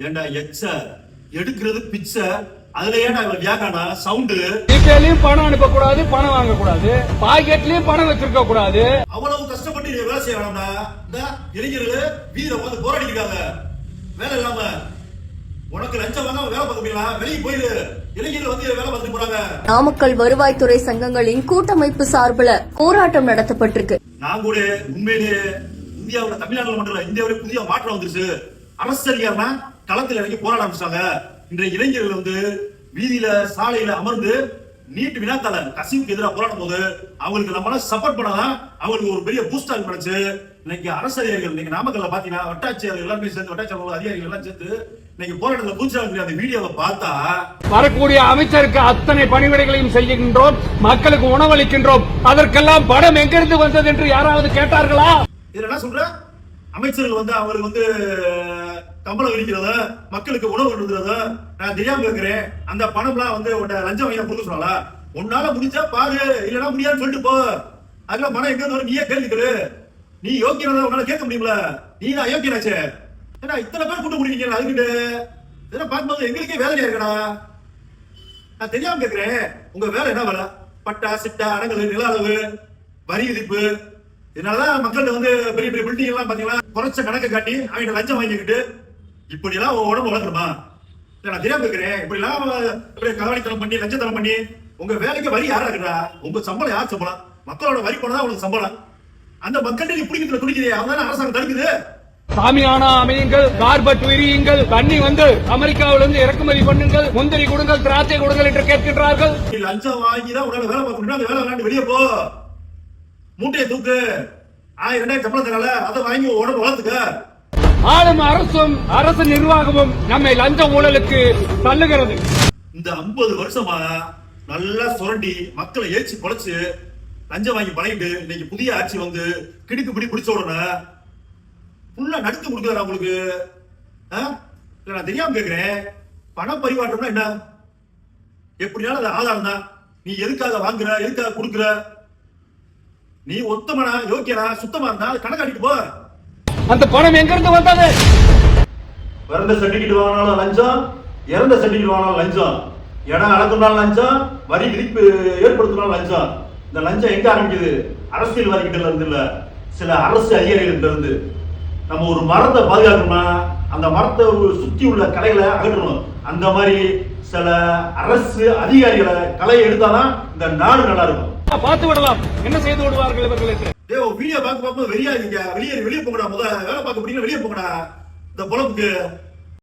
ஏண்டா எச்ச எடுக்கிறது பிச்சை, அதுல ஏன்டா இவ்வளவு வியாக்கானா சவுண்டு? வீட்லயும் பணம் அனுப்ப கூடாது, பணம் வாங்க கூடாது, பாக்கெட்லயும் பணம் வச்சிருக்க கூடாது. அவ்வளவு கஷ்டப்பட்டு நீ வேலை செய்ய வேணாம்டா. இந்த இளைஞர்கள் வீர வந்து போராடிக்கிறாங்க வேலை இல்லாம. உனக்கு லஞ்சம் வாங்க வேலை பார்க்க முடியல, வெளியே போயிரு. இளைஞர்கள் வந்து வேலை பார்த்துட்டு போறாங்க. நாமக்கல் வருவாய்த்துறை சங்கங்களின் கூட்டமைப்பு சார்பில் போராட்டம் நடத்தப்பட்டிருக்கு. நான் கூட உண்மையிலேயே இந்தியாவுல தமிழ்நாடுல மட்டும் இல்ல, இந்தியாவில புதிய மாற்றம் வந்துருச்சு. அரசியல்னா களத்தில் இறங்கி போராட ஆரம்பிச்சாங்க. இன்றைய இளைஞர்கள் வந்து வீதியில சாலையில அமர்ந்து நீட் வினாத்தால கசிவுக்கு எதிராக போராடும் போது அவங்களுக்கு நம்மளால சப்போர்ட் பண்ணாதான் அவங்களுக்கு ஒரு பெரிய பூஸ்டா கிடைச்சு. இன்னைக்கு அரசு அதிகாரிகள் நீங்க நாமக்கல்ல பாத்தீங்கன்னா வட்டாட்சியர் எல்லாருமே சேர்ந்து, வட்டாட்சியர் அதிகாரிகள் எல்லாம் சேர்ந்து இன்னைக்கு போராட்டத்தில் பூச்சாங்க. அந்த வீடியோவை பார்த்தா வரக்கூடிய அமைச்சருக்கு அத்தனை பணிவிடைகளையும் செய்கின்றோம், மக்களுக்கு உணவளிக்கின்றோம், அதற்கெல்லாம் படம் எங்கிருந்து வந்தது என்று யாராவது கேட்டார்களா? இதுல என்ன சொல்ற? அமைச்சர்கள் வந்து அவங்களுக்கு வந்து கம்பளம் விரிக்கிறத, மக்களுக்கு உணவு கொடுக்கிறத நான் தெரியாம இருக்கிறேன். அந்த பணம் எல்லாம் வந்து லஞ்சம் வாங்கி கொடுக்க சொன்னாலா? உன்னால முடிஞ்சா பாரு, இல்லன்னா முடியாதுன்னு சொல்லிட்டு போ. அதெல்லாம் பணம் எங்க வரும் நீயே கேள்விக்களு. நீ யோக்கியனா உன்னால கேட்க முடியுங்களா? நீ தான் அயோக்கியனாச்சே. ஏன்னா இத்தனை பேர் கூட்ட முடிக்கிறீங்க, அதுக்கிட்டு இதெல்லாம் பார்க்கும்போது எங்களுக்கே வேலையா இருக்கடா. நான் தெரியாம கேட்கிறேன், உங்க வேலை என்ன வேலை? பட்டா சிட்டா அடங்கல் நில அளவு வரி விதிப்பு, இதனாலதான் மக்கள்கிட்ட வந்து பெரிய பெரிய பில்டிங் எல்லாம் பாத்தீங்கன்னா குறைச்ச கணக்கை காட்டி அவங்க லஞ்சம் வாங்கிக்கிட்டு இப்படி எல்லாம் உடம்பு வளர்க்கணுமா? நான் தெரியாம இருக்கிறேன். இப்படி எல்லாம் கவனித்தனம் பண்ணி லஞ்சத்தனம் பண்ணி உங்க வேலைக்கு வரி யாரா இருக்குடா? உங்க சம்பளம் யார் சம்பளம்? மக்களோட வரி போனதான் உங்களுக்கு சம்பளம். அந்த மக்கள்கிட்ட நீ பிடிக்கிறதுல துடிக்கிறே, அவன் அரசாங்கம் தடுக்குது. சாமியானா அமையுங்கள், கார்பெட் விரியுங்கள், தண்ணி வந்து அமெரிக்காவிலிருந்து இறக்குமதி பண்ணுங்கள், முந்திரி கொடுங்கள், திராட்சை கொடுங்கள் என்று கேட்கின்றார்கள். லஞ்சம் வாங்கிதான் உன்னால வேலை பார்க்கணும். அந்த வேலை விளையாண்டு வெளியே போ, மூட்டையை தூக்கு. 1000-2000 சம்பளம் தரால, அதை வாங்கி உடம்பு வளர்த்துக்க. ஆளும் அரசும் அரசு நிர்வாகமும் நம்மை லஞ்ச ஊழலுக்கு தள்ளுகிறது. இந்த 50 வருஷமா நல்லா சுரண்டி மக்களை ஏச்சி பொழைச்சு லஞ்சம் வாங்கி பழகிட்டு இன்னைக்கு புதிய ஆட்சி வந்து கிடுக்கு பிடி பிடிச்ச உடனே ஃபுல்லா நடுத்து கொடுக்குறாரு உங்களுக்கு. நான் தெரியாம கேட்கிறேன், பண பரிமாற்றம்னா என்ன? எப்படினாலும் அது ஆதாரம் தான். நீ எதுக்காக வாங்குற, எதுக்காக கொடுக்குற? நீ ஒத்தமனா யோக்கியனா சுத்தமா இருந்தா கணக்காட்டிட்டு போ. அந்த பணம் எங்கிருந்து வந்தது? பிறந்த சர்டிபிகேட் வாங்கினாலும் லஞ்சம், இறந்த சர்டிபிகேட் வாங்கினாலும் லஞ்சம், இடம் அளக்குனாலும் லஞ்சம், வரி விதிப்பு ஏற்படுத்தினாலும் லஞ்சம். இந்த லஞ்சம் எங்க ஆரம்பிக்குது? அரசியல்வாதிகிட்ட இருந்து இல்ல, சில அரசு அதிகாரிகள் இருந்து. நம்ம ஒரு மரத்தை பாதுகாக்கணும்னா அந்த மரத்தை சுத்தி உள்ள கலைகளை அகற்றணும். அந்த மாதிரி சில அரசு அதிகாரிகளை கலையை எடுத்தாதான் இந்த நாடு நல்லா இருக்கும். பார்த்து விடலாம், என்ன செய்து விடுவார்கள் இவர்களுக்கு? வீடியோ பார்க்க வெளியே போங்கடா. வேலை பார்க்க முடியல, வெளியே போங்கடா. இந்த பொழப்புக்கு